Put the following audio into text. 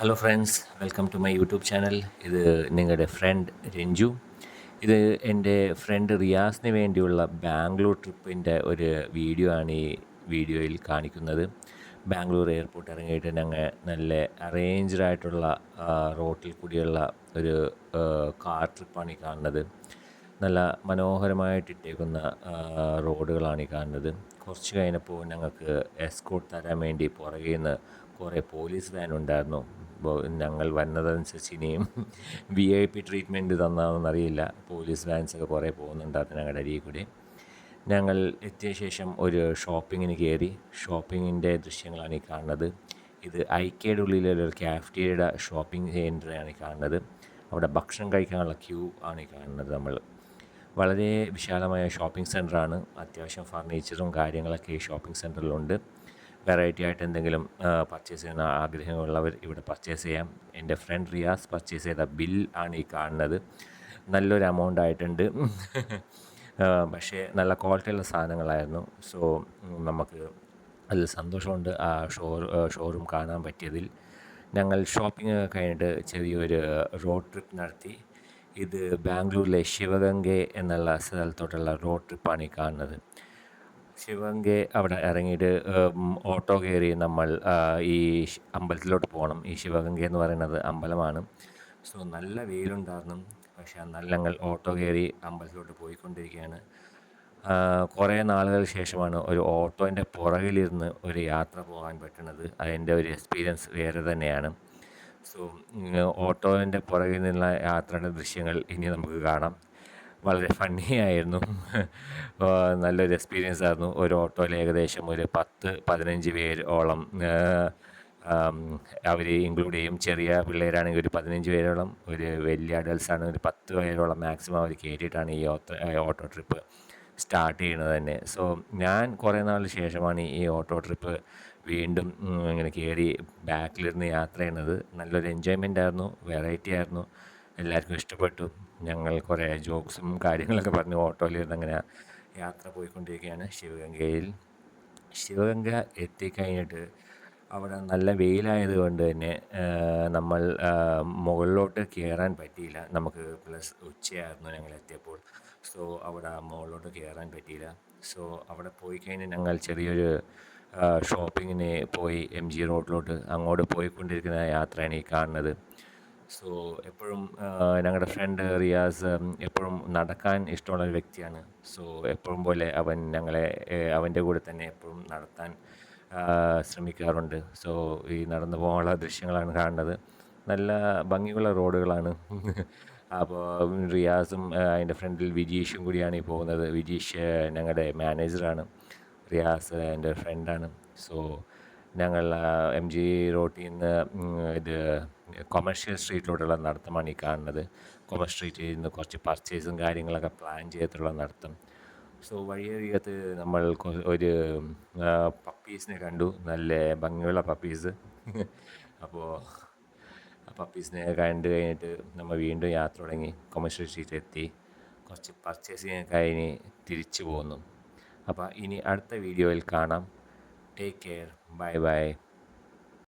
Hello friends, welcome to my YouTube channel. ഇത് നിങ്ങളുടെ front Ranju. ഇത് എൻ്റെ ഫ്രണ്ട് റിയാസിന് വേണ്ടിയുള്ള ബാംഗ്ലൂർ ട്രിപ്പിൻ്റെ ഒരു വീഡിയോ ആണ് ഈ വീഡിയോയിൽ കാണിക്കുന്നത്. ബാംഗ്ലൂർ എയർപോർട്ട് ഇറങ്ങിയിട്ട് ഞങ്ങൾ നല്ല അറേഞ്ച്ഡ് ആയിട്ടുള്ള റോട്ടിൽ കൂടിയുള്ള ഒരു കാർ ട്രിപ്പാണ് ഈ കാണുന്നത്. നല്ല മനോഹരമായിട്ടിട്ടേക്കുന്ന റോഡുകളാണ് ഈ കാണുന്നത്. കുറച്ച് കഴിഞ്ഞപ്പോൾ ഞങ്ങൾക്ക് എസ്കോർട്ട് തരാൻ വേണ്ടി പുറകിൽ നിന്ന് കുറേ പോലീസ് വാൻ ഉണ്ടായിരുന്നു. ഞങ്ങൾ വന്നതനുസരിച്ച് ഇനിയും VIP ട്രീറ്റ്മെൻറ്റ് തന്നാണെന്നറിയില്ല. പോലീസ് വാൻസൊക്കെ കുറേ പോകുന്നുണ്ടായിരുന്നു ഞങ്ങളുടെ അരികിൽ കൂടി. ഞങ്ങൾ എത്തിയ ശേഷം ഒരു ഷോപ്പിങ്ങിന് കയറി. ഷോപ്പിങ്ങിൻ്റെ ദൃശ്യങ്ങളാണ് ഈ കാണുന്നത്. ഇത് ഐക്കയുടെ ഉള്ളിലൊരു കാഫ്റ്റീരിയയുടെ ഷോപ്പിംഗ് സെൻ്ററാണ് ഈ കാണുന്നത്. അവിടെ ഭക്ഷണം കഴിക്കാനുള്ള ക്യൂ ആണ് ഈ കാണുന്നത്. വളരെ വിശാലമായ ഷോപ്പിംഗ് സെൻ്ററാണ്. അത്യാവശ്യം ഫർണിച്ചറും കാര്യങ്ങളൊക്കെ ഈ ഷോപ്പിംഗ് സെൻ്ററിലുണ്ട്. വെറൈറ്റി ആയിട്ട് എന്തെങ്കിലും പർച്ചേസ് ചെയ്യുന്ന ആഗ്രഹമുള്ളവർ ഇവിടെ പർച്ചേസ് ചെയ്യാം. എൻ്റെ ഫ്രണ്ട് റിയാസ് പർച്ചേസ് ചെയ്ത ബിൽ ആണ് ഈ കാണുന്നത്. നല്ലൊരു എമൗണ്ട് ആയിട്ടുണ്ട്. പക്ഷേ നല്ല ക്വാളിറ്റിയുള്ള സാധനങ്ങളായിരുന്നു. സോ നമുക്ക് അതിൽ സന്തോഷമുണ്ട് ആ ഷോറൂം കാണാൻ പറ്റിയതിൽ. ഞങ്ങൾ ഷോപ്പിംഗ് കഴിഞ്ഞിട്ട് ചെറിയൊരു റോഡ് ട്രിപ്പ് നടത്തി. ഇത് ബാംഗ്ലൂരിലെ ശിവഗംഗെ എന്നുള്ള സ്ഥലത്തോട്ടുള്ള റോഡ് ട്രിപ്പാണ് ഈ കാണുന്നത്. ശിവഗംഗെ അവിടെ ഇറങ്ങിയിട്ട് ഓട്ടോ കയറി നമ്മൾ ഈ അമ്പലത്തിലോട്ട് പോകണം. ഈ ശിവഗംഗ എന്ന് പറയുന്നത് അമ്പലമാണ്. സോ നല്ല വെയിലുണ്ടായിരുന്നു. പക്ഷേ എന്നാൽ ഞങ്ങൾ ഓട്ടോ കയറി അമ്പലത്തിലോട്ട് പോയിക്കൊണ്ടിരിക്കുകയാണ്. കുറേ നാളുകൾക്ക് ശേഷമാണ് ഒരു ഓട്ടോൻ്റെ പുറകിലിരുന്ന് ഒരു യാത്ര പോകാൻ പറ്റുന്നത്. അതിൻ്റെ ഒരു എക്സ്പീരിയൻസ് വേറെ തന്നെയാണ്. സോ ഓട്ടോൻ്റെ പുറകിൽ നിന്നുള്ള യാത്രയുടെ ദൃശ്യങ്ങൾ ഇനി നമുക്ക് കാണാം. വളരെ ഫണ്ണി ആയിരുന്നു. നല്ലൊരു എക്സ്പീരിയൻസ് ആയിരുന്നു. ഒരു ഓട്ടോയിൽ ഏകദേശം ഒരു 10-15 പേരോളം അവർ ഇൻക്ലൂഡ് ചെയ്യും. ചെറിയ പിള്ളേരാണെങ്കിൽ ഒരു 15 പേരോളം, ഒരു വലിയ അഡൽട്ട്സ് ആണെങ്കിൽ ഒരു 10 പേരോളം മാക്സിമം അവർ കയറ്റിയിട്ടാണ് ഈ ഓട്ടോ ട്രിപ്പ് സ്റ്റാർട്ട് ചെയ്യുന്നത് തന്നെ. സോ ഞാൻ കുറേ നാളിന് ശേഷമാണ് ഈ ഓട്ടോ ട്രിപ്പ് വീണ്ടും ഇങ്ങനെ കയറി ബാക്കിലിരുന്ന് യാത്ര ചെയ്യുന്നത്. നല്ലൊരു എൻജോയ്മെൻ്റ് ആയിരുന്നു, വെറൈറ്റി ആയിരുന്നു, എല്ലാവർക്കും ഇഷ്ടപ്പെട്ടു. ഞങ്ങൾ കുറേ ജോക്സും കാര്യങ്ങളൊക്കെ പറഞ്ഞ് ഓട്ടോയിലിരുന്ന് അങ്ങനെ യാത്ര പോയിക്കൊണ്ടിരിക്കുകയാണ് ശിവഗംഗയിൽ. ശിവഗംഗ എത്തിക്കഴിഞ്ഞിട്ട് അവിടെ നല്ല വെയിലായതുകൊണ്ട് തന്നെ നമ്മൾ മുകളിലോട്ട് കയറാൻ പറ്റിയില്ല. നമുക്ക് പ്ലസ് ഉച്ചയായിരുന്നു ഞങ്ങൾ എത്തിയപ്പോൾ. സോ അവിടെ മുകളിലോട്ട് കയറാൻ പറ്റിയില്ല. സോ അവിടെ പോയി കഴിഞ്ഞ് ഞങ്ങൾ ചെറിയൊരു ഷോപ്പിങ്ങിന് പോയി MG റോഡിലോട്ട്. അങ്ങോട്ട് പോയിക്കൊണ്ടിരിക്കുന്ന യാത്രയാണ് ഈ കാണുന്നത്. സോ എപ്പോഴും ഞങ്ങളുടെ ഫ്രണ്ട് റിയാസ് എപ്പോഴും നടക്കാൻ ഇഷ്ടമുള്ളൊരു വ്യക്തിയാണ്. സോ എപ്പോഴും പോലെ അവൻ ഞങ്ങളെ അവൻ്റെ കൂടെ തന്നെ എപ്പോഴും നടത്താൻ ശ്രമിക്കാറുണ്ട്. സോ ഈ നടന്നു പോകാനുള്ള ദൃശ്യങ്ങളാണ് കാണുന്നത്. നല്ല ഭംഗിയുള്ള റോഡുകളാണ്. അപ്പോൾ റിയാസും അതിൻ്റെ ഫ്രണ്ടിൽ വിജീഷും കൂടിയാണ് ഈ പോകുന്നത്. വിജീഷ് ഞങ്ങളുടെ മാനേജറാണ്, റിയാസ് എൻ്റെ ഫ്രണ്ടാണ്. സോ ഞങ്ങൾ MG റോട്ടിൽ നിന്ന് ഇത് കൊമേഴ്ഷ്യൽ സ്ട്രീറ്റിലോട്ടുള്ള നടത്തമാണ് ഈ കാണുന്നത്. കൊമേഴ്ഷ്യൽ സ്ട്രീറ്റിൽ നിന്ന് കുറച്ച് പർച്ചേസും കാര്യങ്ങളൊക്കെ പ്ലാൻ ചെയ്തിട്ടുള്ള നടത്തം. സോ വഴിയരികത്ത് നമ്മൾ ഒരു പപ്പീസിനെ കണ്ടു, നല്ല ഭംഗിയുള്ള പപ്പീസ്. അപ്പോൾ ആ പപ്പീസിനെ കണ്ടു കഴിഞ്ഞിട്ട് നമ്മൾ വീണ്ടും യാത്ര തുടങ്ങി. കൊമേഴ്ഷ്യൽ സ്ട്രീറ്റിലെത്തി കുറച്ച് പർച്ചേസിങ് കഴിഞ്ഞ് തിരിച്ചു പോന്നു. അപ്പോൾ ഇനി അടുത്ത വീഡിയോയിൽ കാണാം. Take care. Bye bye.